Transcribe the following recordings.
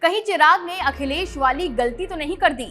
कहीं चिराग ने अखिलेश वाली गलती तो नहीं कर दी?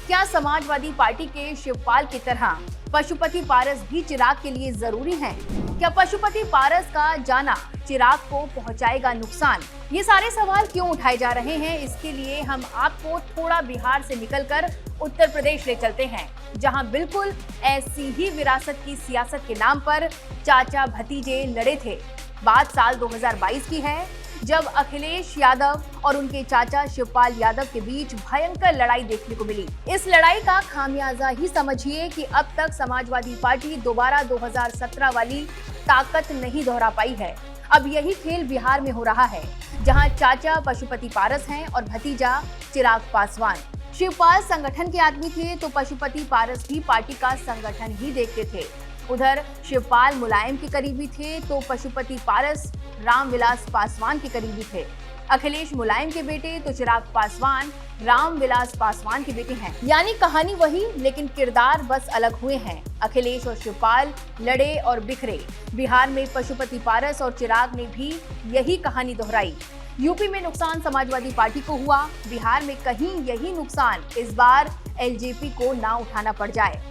क्या समाजवादी पार्टी के शिवपाल की तरह पशुपति पारस भी चिराग के लिए जरूरी हैं? क्या पशुपति पारस का जाना चिराग को पहुंचाएगा नुकसान? ये सारे सवाल क्यों उठाए जा रहे हैं, इसके लिए हम आपको थोड़ा बिहार से निकलकर उत्तर प्रदेश ले चलते हैं, जहां बिल्कुल ऐसी ही विरासत की सियासत के नाम पर चाचा भतीजे लड़े थे। बात साल 2022 की है, जब अखिलेश यादव और उनके चाचा शिवपाल यादव के बीच भयंकर लड़ाई देखने को मिली। इस लड़ाई का खामियाजा ही समझिए कि अब तक समाजवादी पार्टी दोबारा 2017 वाली ताकत नहीं दोहरा पाई है। अब यही खेल बिहार में हो रहा है, जहां चाचा पशुपति पारस हैं और भतीजा चिराग पासवान। शिवपाल संगठन के आदमी थे तो पशुपति पारस भी पार्टी का संगठन ही देखते थे। उधर शिवपाल मुलायम के करीबी थे तो पशुपति पारस रामविलास पासवान के करीबी थे। अखिलेश मुलायम के बेटे तो चिराग पासवान रामविलास पासवान के बेटे हैं। यानी कहानी वही, लेकिन किरदार बस अलग हुए हैं। अखिलेश और शिवपाल लड़े और बिखरे। बिहार में पशुपति पारस और चिराग ने भी यही कहानी दोहराई। यूपी में नुकसान समाजवादी पार्टी को हुआ, बिहार में कहीं यही नुकसान इस बार एलजेपी को ना उठाना पड़ जाए।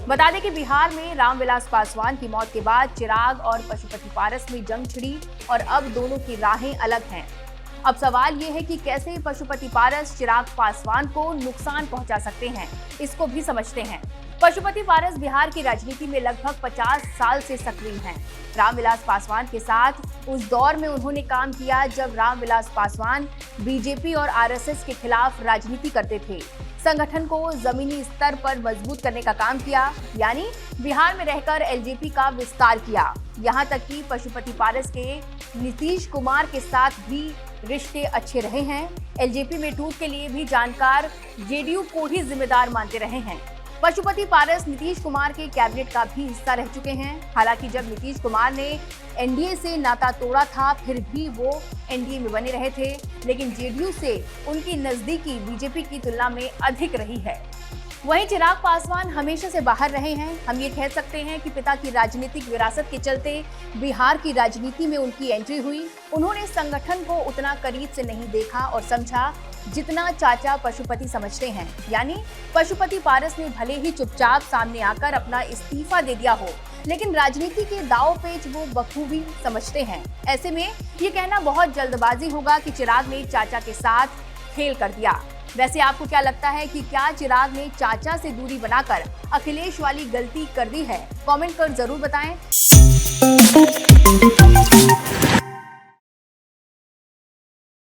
बता दें कि बिहार में रामविलास पासवान की मौत के बाद चिराग और पशुपति पारस में जंग छिड़ी और अब दोनों की राहें अलग हैं। अब सवाल ये है कि कैसे पशुपति पारस चिराग पासवान को नुकसान पहुंचा सकते हैं, इसको भी समझते हैं। पशुपति पारस बिहार की राजनीति में लगभग 50 साल से सक्रिय हैं। रामविलास पासवान के साथ उस दौर में उन्होंने काम किया जब रामविलास पासवान बीजेपी और आरएसएस के खिलाफ राजनीति करते थे। संगठन को जमीनी स्तर पर मजबूत करने का काम किया, यानी बिहार में रहकर एलजेपी का विस्तार किया। यहाँ तक कि पशुपति पारस के नीतीश कुमार के साथ भी रिश्ते अच्छे रहे हैं। एलजेपी में टूट के लिए भी जानकार जेडीयू को ही जिम्मेदार मानते रहे हैं। पशुपति पारस नीतीश कुमार के कैबिनेट का भी हिस्सा रह चुके हैं। हालांकि जब नीतीश कुमार ने एनडीए से नाता तोड़ा था, फिर भी वो एनडीए में बने रहे थे, लेकिन जेडीयू से उनकी नजदीकी बीजेपी की तुलना में अधिक रही है। वहीं चिराग पासवान हमेशा से बाहर रहे हैं। हम ये कह सकते हैं कि पिता की राजनीतिक विरासत के चलते बिहार की राजनीति में उनकी एंट्री हुई। उन्होंने संगठन को उतना करीब से नहीं देखा और समझा जितना चाचा पशुपति समझते हैं। यानी पशुपति पारस ने भले ही चुपचाप सामने आकर अपना इस्तीफा दे दिया हो, लेकिन राजनीति के दांव पेच वो बखूबी समझते हैं। ऐसे में ये कहना बहुत जल्दबाजी होगा कि चिराग ने चाचा के साथ खेल कर दिया। वैसे आपको क्या लगता है कि क्या चिराग ने चाचा से दूरी बनाकर अखिलेश वाली गलती कर दी है? कमेंट कर जरूर बताएं।